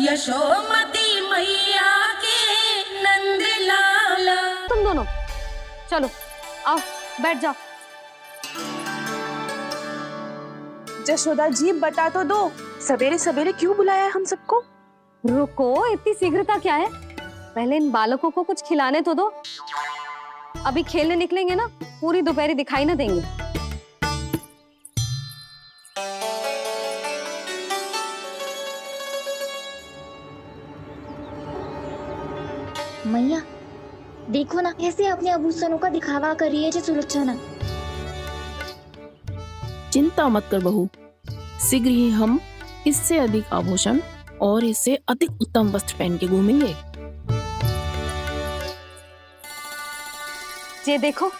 यशोमती मैया के नंद लाला। तुम दोनों चलो, आओ बैठ जाओ। जशोदा जी बता तो दो, सवेरे सवेरे क्यों बुलाया है हम सबको? रुको, इतनी शीघ्रता क्या है? पहले इन बालकों को कुछ खिलाने तो दो। अभी खेलने निकलेंगे ना, पूरी दोपहरी दिखाई ना देंगे। मैया देखो ना, कैसे अपने आभूषणों का दिखावा कर रही है जी सुलोचना। चिंता मत कर बहू, शीघ्र ही हम इससे अधिक आभूषण और इससे अधिक उत्तम वस्त्र पहन के घूमेंगे। ये देखो,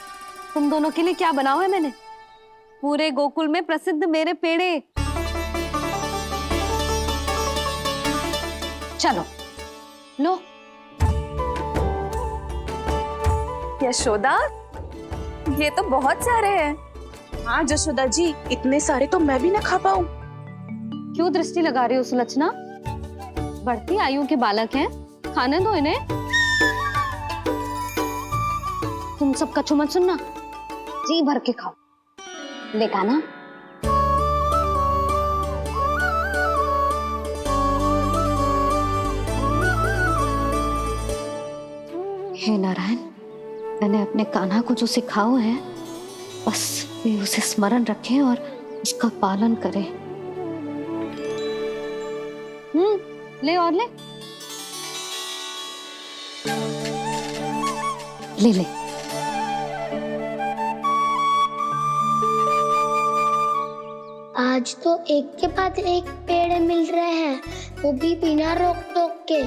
तुम दोनों के लिए क्या बनाओ है मैंने। पूरे गोकुल में प्रसिद्ध मेरे पेड़े। चलो लो। यशोदा, ये तो बहुत सारे हैं। हाँ जशोदा जी, इतने सारे तो मैं भी ना खा पाऊं। क्यों दृष्टि लगा रही हो सुलक्षणा? बढ़ती आयु के बालक हैं, खाने दो इन्हें। तुम सब कछु मत सुनना, जी भर के खाओ। देखा ना? हे नारायण, मैंने अपने कान्हा को जो सिखाओ है, बस वे उसे स्मरण रखें और उसका पालन करें। ले और ले। ले ले। आज तो एक के बाद एक पेड़ मिल रहे हैं, वो भी बिना रोक टोक के।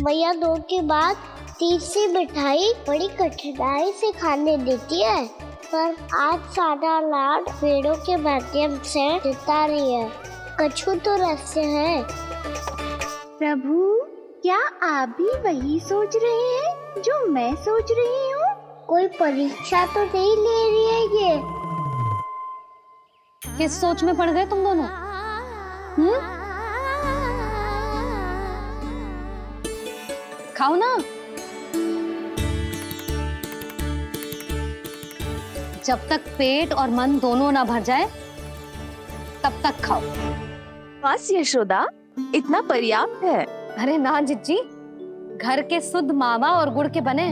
मैया दो के बाद तीसरी मिठाई बड़ी कठिनाई से खाने देती है, पर आज सादा लाड पेड़ों के माध्यम से जिता रही है। कछु तो रहस्य है। प्रभु, क्या आप भी वही सोच रहे हैं जो मैं सोच रही हूँ? कोई परीक्षा तो नहीं ले रही है ये? किस सोच में पड़ गए तुम दोनों? खाओ ना। जब तक पेट और मन दोनों ना भर जाए, तब तक खाओ। बस यशोदा, इतना पर्याप्त है। अरे ना जिज्जी, घर के शुद्ध मावा और गुड़ के बने,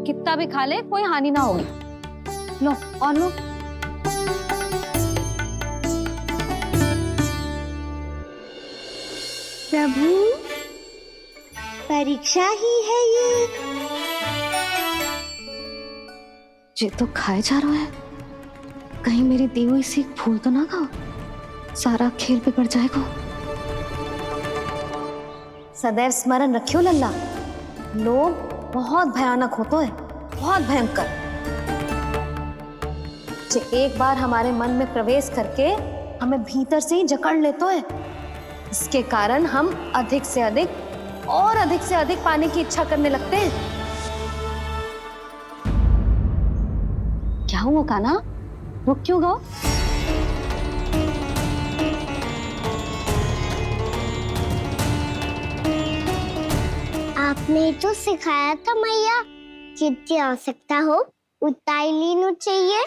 कितना भी खा ले कोई हानि ना होगी। लो और लो। प्रभु, परीक्षा ही है ये तो खाए जा रहा है। कहीं मेरी दी हुई सीख फूल तो ना खाओ, सारा खेल बिगड़ जाएगा। सदैव स्मरण रखियो लल्ला, लोग बहुत भयानक होते हैं, बहुत भयंकर। जो एक बार हमारे मन में प्रवेश करके हमें भीतर से ही जकड़ लेते हैं, इसके कारण हम अधिक से अधिक और अधिक से अधिक पाने की इच्छा करने लगते हैं। क्या हुआ कान्हा, रुक क्यों गए? आपने तो सिखाया था मैया, जितनी आवश्यकता हो उतना ही लेना चाहिए,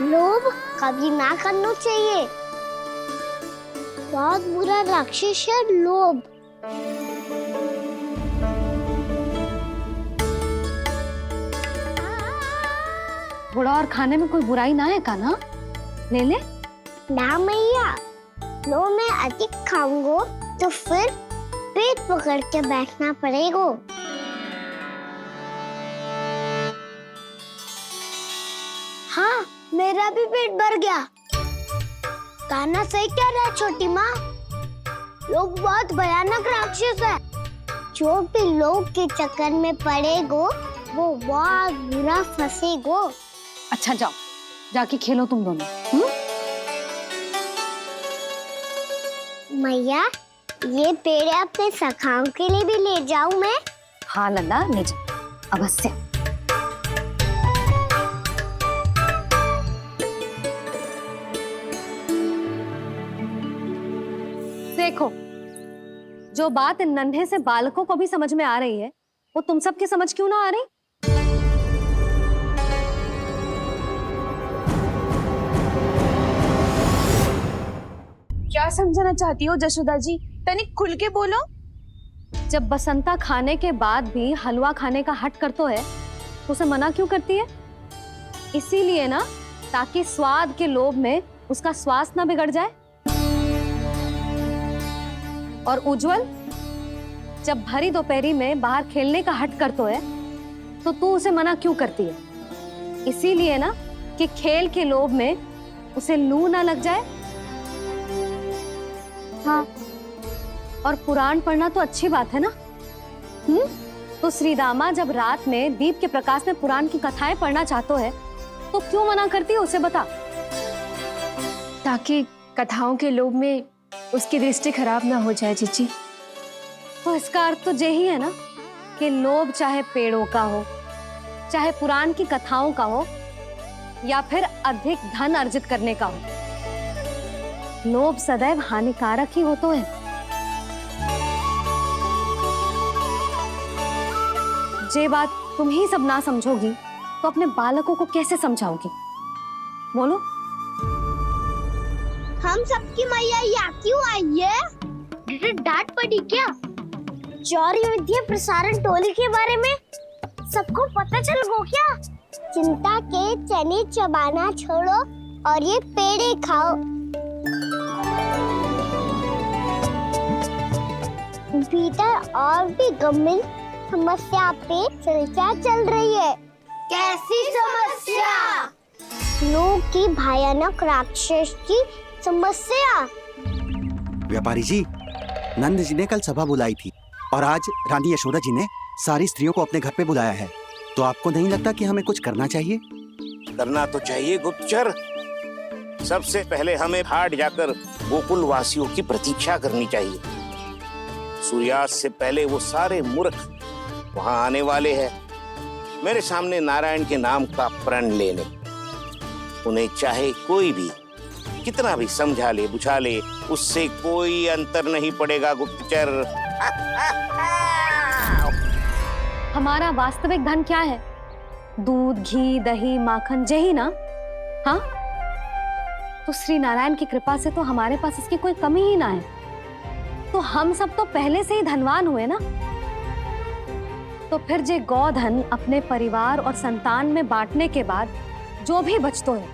लोभ कभी ना करना चाहिए। बहुत बुरा राक्षस है लोभ। बुरा और खाने में कोई बुराई ना है कान्हा, ले ले। ना मैया, लो मैं अधिक खाऊंगा तो फिर पेट पकड़ के बैठना पड़ेगा। हाँ, मेरा भी पेट भर गया। कान्हा सही कह रहा है छोटी माँ, लोग बहुत भयानक राक्षस है। जो भी लोग के चक्कर में पड़ेगो वो बहुत बुरा फंसेगो। अच्छा जाओ, जाके खेलो तुम दोनों। मैया, ये पेड़ अपने सखाओं के लिए भी ले जाऊं मैं? हाँ लल्ला, ले जा अवश्य। देखो, जो बात इन नन्हे से बालकों को भी समझ में आ रही है, वो तुम सबकी समझ क्यों ना आ रही? क्या समझाना चाहती हो जशोदा जी? तनिक खुल के बोलो। जब बसंता खाने के बाद भी हलवा खाने का हट कर तो है, तो उसे मना क्यों करती है? इसीलिए ना, ताकि स्वाद के लोभ में उसका स्वास्थ्य ना बिगड़ जाए। और उज्जवल, जब भरी दोपहरी में बाहर खेलने का हट कर तो है, तो तू उसे मना क्यों करती है? इसीलिए ना कि खेल के लोभ में उसे लू ना लग जाए। हाँ, और पुराण पढ़ना तो अच्छी बात है ना। तो श्रीदामा जब रात में दीप के प्रकाश में पुराण की कथाएं पढ़ना चाहते है, तो क्यों मना करती है उसे? बता। ताकि कथाओं के लोभ में उसकी दृष्टि खराब ना हो जाए जीजी। तो इसका अर्थ तो यही है ना कि लोभ चाहे पेड़ों का हो, चाहे पुराण की कथाओं का हो, या फिर अधिक धन अर्जित करने का हो, लोभ सदैव हानिकारक ही होता है। जे बात तुम ही सब ना समझोगी, तो अपने बालकों को कैसे समझाओगी? बोलो। हम सबकी मैया यहाँ क्यों आई है? डांट पड़ी क्या? चौरी विद्या प्रसारण टोली के बारे में सबको पता चल गो क्या? चिंता के चने चबाना छोड़ो और ये पेड़े खाओ। भीतर और भी गंभीर समस्या पे चर्चा चल रही है। कैसी समस्या? लोग की भयानक राक्षस की समस्या। व्यापारी जी, नंद जी ने कल सभा बुलाई थी और आज रानी यशोदा जी ने सारी स्त्रियों को अपने घर पे बुलाया है। तो आपको नहीं लगता कि हमें कुछ करना चाहिए? करना तो चाहिए गुप्तचर। सबसे पहले हमें हाट जाकर गोकुल वासियों की प्रतीक्षा करनी चाहिए। सूर्यास्त से पहले वो सारे मूर्ख वहां आने वाले हैं, मेरे सामने नारायण के नाम का प्रण लेने। उन्हें चाहे कोई भी कितना भी समझा ले बुझा ले, उससे कोई अंतर नहीं पड़ेगा गुप्तचर। हमारा वास्तविक धन क्या है? दूध, घी, दही, माखन, यही ना? हाँ, तो श्री नारायण की कृपा से तो हमारे पास इसकी कोई कमी ही ना है। तो हम सब तो पहले से ही धनवान हुए ना। तो फिर जे गोधन अपने परिवार और संतान में बांटने के बाद जो भी बचतो है,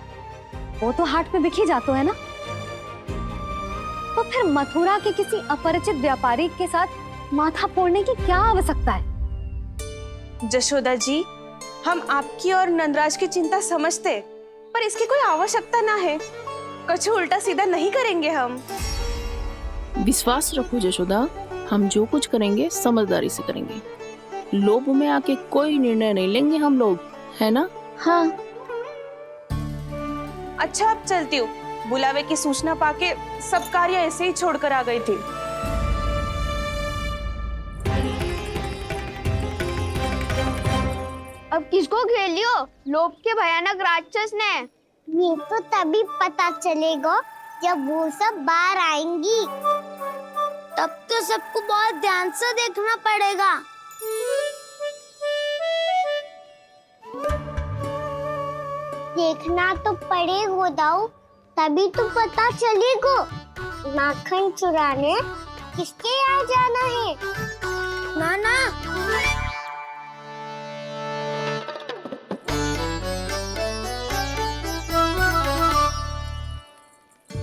वो तो हाट पे बिखी जातो है ना। तो फिर मथुरा के किसी अपरिचित व्यापारी के साथ माथा फोड़ने की क्या आवश्यकता है? जशोदा जी, हम आपकी और नंदराज की चिंता समझते, पर इसकी कोई आवश्यकता ना है। कुछ उल्टा सीधा नहीं करेंगे हम। विश्वास रखो जशोदा, हम जो कुछ करेंगे समझदारी से करेंगे। लोभ में आके कोई निर्णय नहीं लेंगे हम लोग, है ना? हाँ। अच्छा, अब चलती हूँ। बुलावे की सूचना पाके सब कार्य ऐसे ही छोड़कर आ गई थी। अब किसको घेलियो? लोभ के भयानक राक्षस ने। ये तो तभी पता चलेगा जब वो सब बाहर आएंगी। तब तो सबको बहुत ध्यान से देखना पड़ेगा। देखना तो पड़ेगा दाऊ, तभी तो पता चलेगा माखन चुराने किसके यहाँ जाना है। नाना,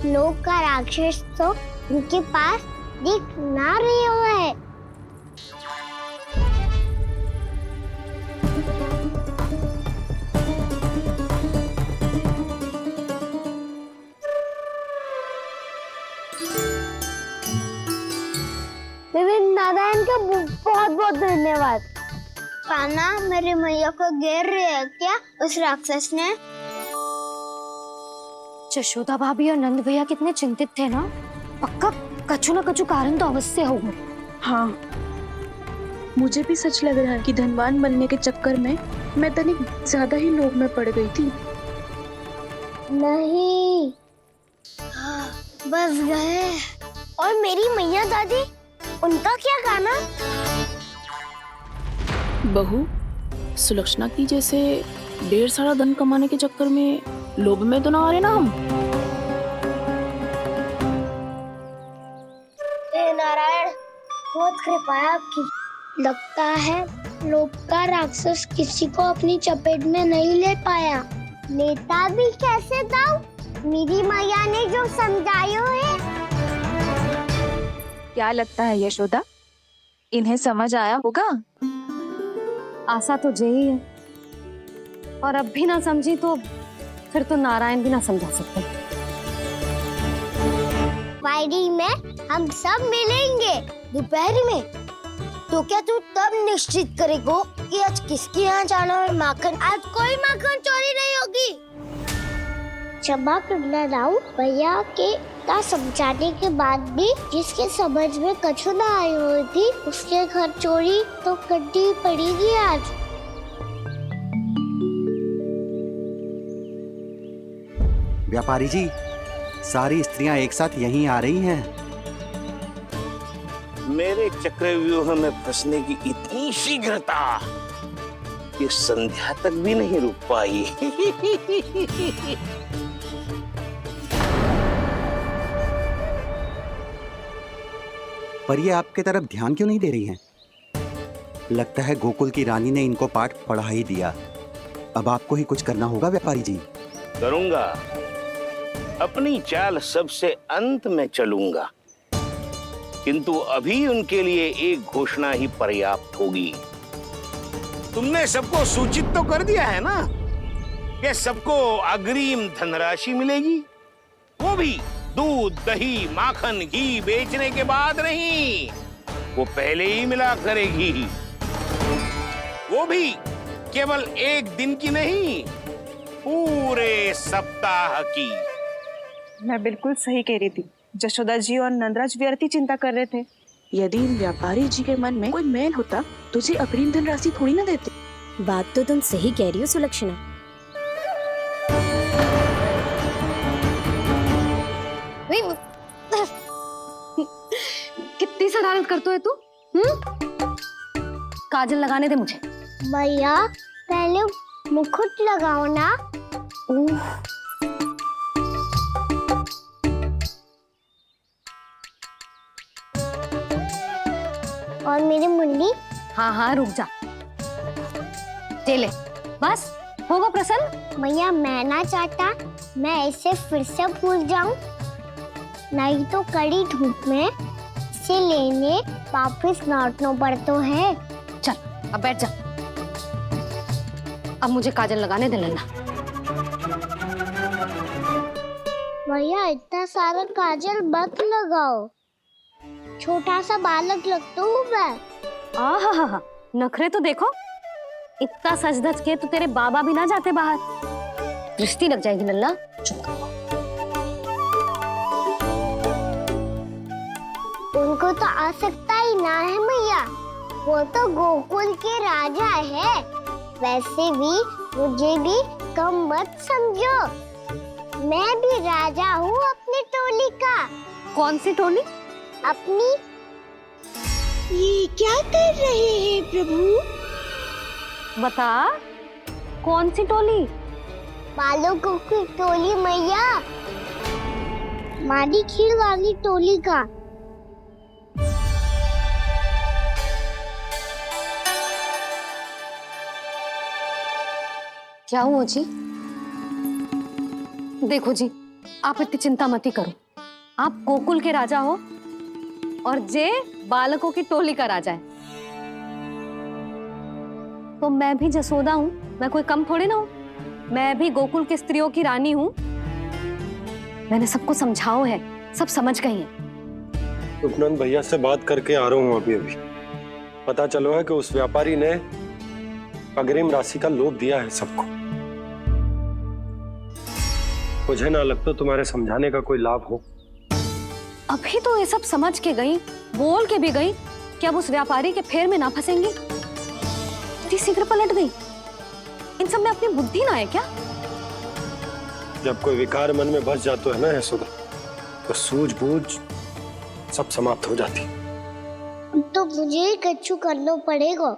लोग का राक्षस तो उनके पास दिख ना रहे हुए है। नारायण का बहुत बहुत धन्यवाद। कान्हा, मेरी मैया को घेर रहे है क्या उस राक्षस ने? यशोदा भाभी और नंद भैया कितने चिंतित थे ना। पक्का कछु न कछु कारण तो अवश्य होगा। हाँ, मुझे भी सच लग रहा है कि धनवान बनने के चक्कर में मैं तनिक ज्यादा ही लोभ में पड़ गई थी। नहीं, बस गए और मेरी मैया दादी, उनका क्या गाना? बहू, सुलक्षणा की जैसे ढेर सारा धन कमाने के चक्कर में लोभ में तो ना आ रहे ना हम। हे नारायण, बहुत कृपा है आपकी। लगता है लोभ का राक्षस किसी को अपनी चपेट में नहीं ले पाया। लेता भी कैसे था? मेरी मैया ने जो समझायो है। क्या लगता है यशोदा, इन्हें समझ आया होगा? आशा तो यही है, और अब भी ना समझी तो फिर तो नारायण भी ना समझा सकते। फ्राइडे में हम सब मिलेंगे दोपहर में। तो क्या तू तब निश्चित करेगो कि आज किसके यहाँ जाना है माखन? आज कोई माखन चोरी नहीं होगी। क्षमा करना राव, भैया के का समझाने के बाद भी जिसके समझ में कछु ना आई हुई थी, उसके घर चोरी तो करनी पड़ेगी आज। व्यापारी जी, सारी स्त्रियां एक साथ यहीं आ रही हैं। मेरे चक्रव्यूह में फंसने की इतनी शीघ्रता कि संध्या तक भी नहीं रुक पाई। पर ये आपके तरफ ध्यान क्यों नहीं दे रही हैं? लगता है गोकुल की रानी ने इनको पाठ पढ़ा ही दिया। अब आपको ही कुछ करना होगा व्यापारी जी। करूंगा, अपनी चाल सबसे अंत में चलूंगा, किंतु अभी उनके लिए एक घोषणा ही पर्याप्त होगी। तुमने सबको सूचित तो कर दिया है ना कि सबको अग्रिम धनराशि मिलेगी, वो भी दूध, दही, माखन, घी बेचने के बाद नहीं, वो पहले ही मिला करेगी। वो भी केवल एक दिन की नहीं, पूरे सप्ताह की। मैं बिल्कुल सही कह रही थी। जशोदा जी और नंदराज व्यर्थ ही चिंता कर रहे थे। यदि इन व्यापारी जी के मन में कोई मैल होता, तुझे अग्रिम धनराशि थोड़ी ना देते। बात तो तुम सही कह रही हो सुलक्षणा। कितनी शरारत करते है तू? काजल लगाने दे मुझे। भैया पहले मुकुट लगाओ ना। और मेरी मुंडी। हाँ हाँ रुक जा, ले बस होगा प्रसन्न। भैया मैं ना चाहता मैं ऐसे फिर से भूल जाऊं, नहीं तो कड़ी धूप में इसे लेने वापस लौटना पड़ता है। चल अब बैठ जा, अब मुझे काजल लगाने दे लल्ला। भैया इतना सारा काजल मत लगाओ, छोटा सा बालक लगता हूँ मैं। आहा, नखरे तो देखो, इतना सज धज के तो तेरे बाबा भी ना जाते बाहर, दृष्टि लग जाएगी लल्ला। चुप। उनको तो आ सकता ही ना है भैया, वो तो गोकुल के राजा है। वैसे भी मुझे भी कम मत समझो, मैं भी राजा हूँ अपनी टोली का। कौन सी टोली? अपनी। ये क्या कर रहे हैं प्रभु? बता, कौन सी टोली? बालकों की टोली मैया, मारी खीर वाली टोली का। क्या हुआ जी? देखो जी, आप इतनी चिंता मत ही करो। आप गोकुल के राजा हो और जे बालकों की टोली का राजा है, तो मैं भी जसोदा हूँ, मैं कोई कम थोड़ी ना हूँ। मैं भी गोकुल के स्त्रियों की रानी हूँ। मैंने सबको समझाओ है, सब समझ गई हैं। उपनंद भैया से बात करके आ रहा हूँ अभी। पता चलो है कि उस व्यापारी ने अग्रिम राशि का लोभ दिया है सबको। मुझे ना लगता तुम्हारे समझाने का कोई लाभ हो। अभी तो ये सब समझ के गई, बोल के भी गई कि अब उस व्यापारी के फेर में ना फंसेंगी। इतनी शीघ्र पलट गई, इन सब में अपनी बुद्धि ना है क्या? जब कोई विकार मन में बस जाता है ना यशोदा, तो सूझबूझ सब समाप्त हो जाती। तो मुझे ही कच्चू करना पड़ेगा।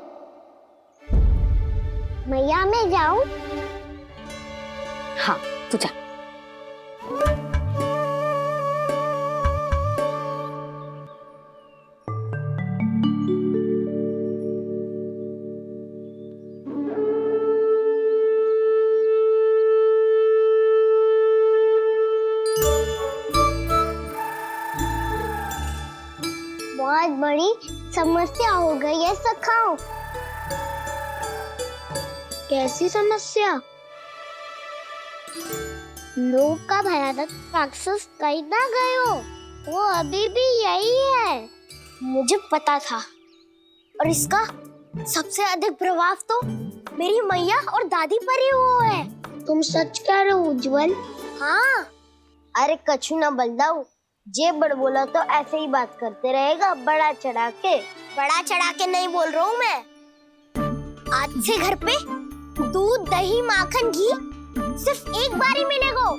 मैया मैं जाऊं? हाँ तू जा। बहुत बड़ी समस्या हो गई है सखाओ। कैसी समस्या? लोग का भयानक राक्षस कहीं ना गए हो, वो अभी भी यही है। मुझे पता था, और इसका सबसे अधिक प्रभाव तो मेरी मैया और दादी पर ही हुआ है। तुम सच कह रहे हो उज्जवल? हाँ। अरे कछु ना बलदाऊ, जे बड़ बोला तो ऐसे ही बात करते रहेगा बड़ा चढ़ा के। बड़ा चढ़ा के नहीं बोल रहा हूँ मैं। आज से घर पे दूध दही माखन घी सिर्फ एक बार ही मिलेगा।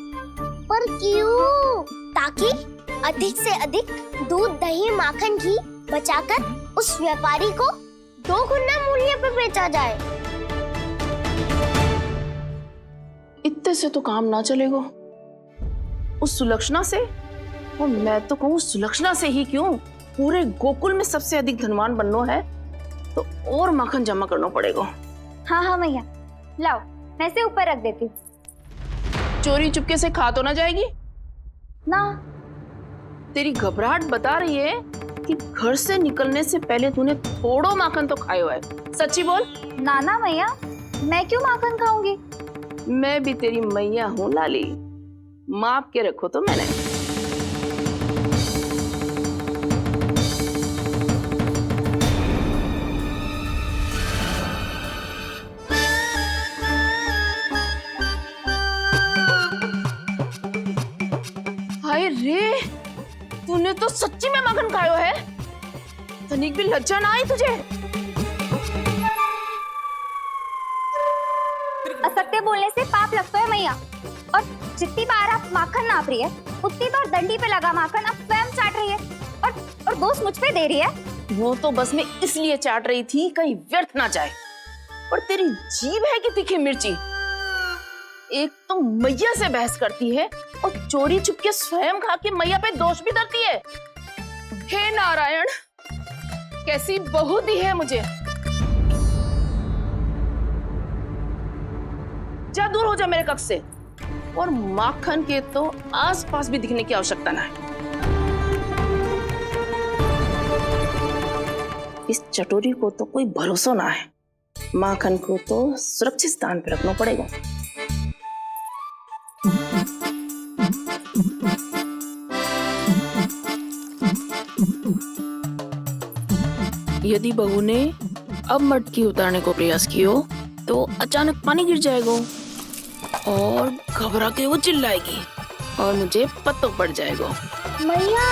पर क्यों? ताकि अधिक से अधिक दूध दही माखन घी बचाकर उस व्यापारी को 2 गुना मूल्य पे बेचा जाए। इतने से तो काम ना चलेगा। उस सुलक्षणा से, और मैं तो कहूँ सुलक्षणा से ही क्यों, पूरे गोकुल में सबसे अधिक धनवान बनना है तो और माखन जमा करना पड़ेगा। हाँ हाँ मैया, लाओ मैं इसे ऊपर रख देती हूँ। चोरी चुपके से खा तो ना जाएगी ना? तेरी घबराहट बता रही है कि घर से निकलने से पहले तूने थोड़ो माखन तो खाया है। सच्ची बोल। ना ना मैया, मैं क्यों माखन खाऊंगी? मैं भी तेरी मैया हूँ लाली, माप के रखो तो मैंने। हाय रे, तूने तो सच्ची में माखन खायो है? तनिक भी लज्जा ना आई तुझे? असत्य बोलने से पाप लगता है मैया, और जितनी बार आप माखन नाप रही है उतनी बार डंडी पे लगा माखन आप स्वयं चाट रही है, और दोष मुझ पे दे रही है। वो तो बस मैं इसलिए चाट रही थी कहीं व्यर्थ ना जाए। और तेरी जीभ है कि तीखी मिर्ची। एक तो मैया से बहस करती है और चोरी चुपके स्वयं खा के मैया पे दोष भी धरती है। हे नारायण, कैसी बहू दी है मुझे। जा दूर हो जा मेरे कक्ष से, और माखन के तो आसपास भी दिखने की आवश्यकता ना है। इस चटोरी को तो कोई भरोसा ना है। माखन को तो सुरक्षित स्थान पर रखना पड़ेगा। यदि बहू ने अब मटकी उतारने को प्रयास किया तो अचानक पानी गिर जाएगा और घबरा के वो चिल्लाएगी और मुझे पता पड़ जाएगा। मैया,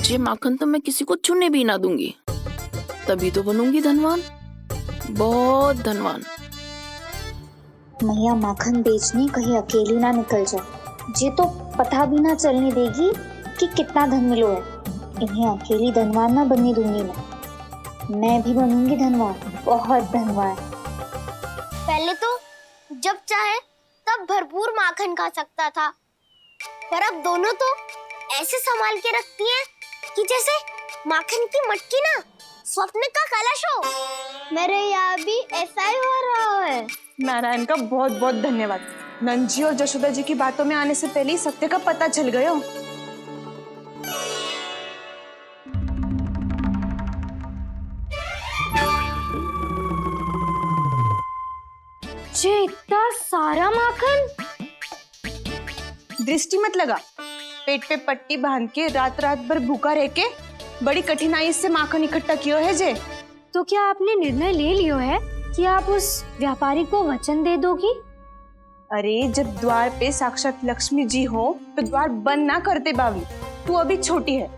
ये माखन तो मैं किसी को छूने भी ना दूंगी, तभी तो बनूंगी धनवान, बहुत धनवान। मैया माखन बेचने कहीं अकेली ना निकल जाए। ये तो पता भी ना चलने देगी कि कितना धन मिलो है। इन्हें अकेली धनवान ना बनने दूंगी मैं भी बनूंगी धनवान, बहुत धनवान। पहले तो जब चाहे तब भरपूर माखन खा सकता था, पर अब दोनों तो ऐसे संभाल के रखती हैं कि जैसे माखन की मटकी ना स्वप्न का कलश हो। मेरे यहाँ भी ऐसा ही हो रहा है। नारायण का बहुत बहुत धन्यवाद। नंद जी और जशोदा जी की बातों में आने से पहले ही सत्य का पता चल गया। ये इतना सारा माखन? दृष्टि मत लगा, पेट पे पट्टी बांध के रात रात भर भूखा रह के बड़ी कठिनाई से माखन इकट्ठा किया है जे। तो क्या आपने निर्णय ले लियो है कि आप उस व्यापारी को वचन दे दोगी? अरे जब द्वार पे साक्षात लक्ष्मी जी हो तो द्वार बंद ना करते बावली। तू अभी छोटी है,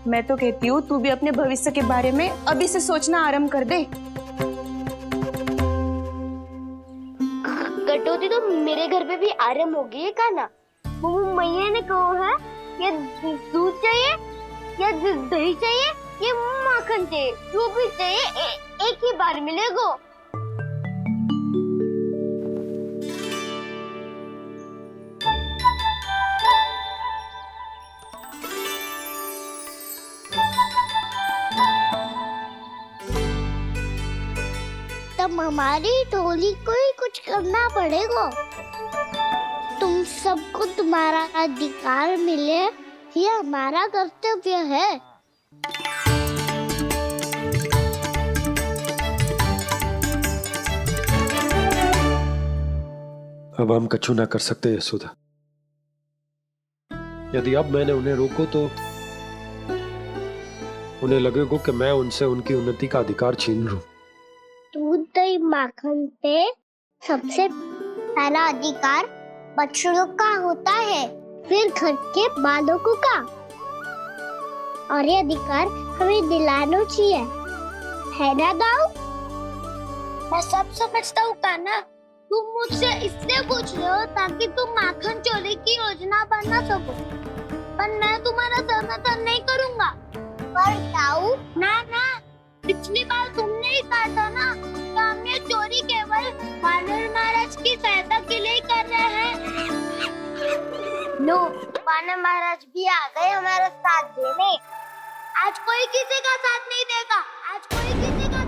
मैं तो कहती हूँ तू भी अपने भविष्य के बारे में अभी से सोचना आरंभ कर दे। कटौती तो मेरे घर पे भी आरंभ हो गई है काना। वो मैया ने कहा है ये दूध चाहिए या दही चाहिए या माखन चाहिए, जो भी चाहिए एक ही बार मिलेगा। तब हमारी टोली को ही कुछ करना पड़ेगा। तुम सबको तुम्हारा अधिकार मिले, ये हमारा कर्तव्य है। अब हम कछु ना कर सकते यशोदा। यदि अब मैंने उन्हें रोको तो उन्हें लगेगा कि मैं उनसे उनकी उन्नति का अधिकार छीन लूं। दूध दही माखन पे सबसे पहला अधिकार बछड़ों का होता है, फिर घर के बालकों का, और ये अधिकार हमें दिलाना चाहिए, है ना दाऊ? मैं सब समझता हूँ काना, तुम मुझसे इसलिए पूछ रहे हो ताकि तुम माखन चोरी की योजना बना सको, पर मैं तुम्हारा समर्थन नहीं करूँगा। पर दाऊ ना, पिछली बार तुमने ही कहा था ना कि हम ये चोरी केवल वानर महाराज की सहायता के लिए कर रहे हैं। लो, वानर महाराज भी आ गए हमारा साथ देने। आज कोई किसी का साथ नहीं देगा, आज कोई किसी का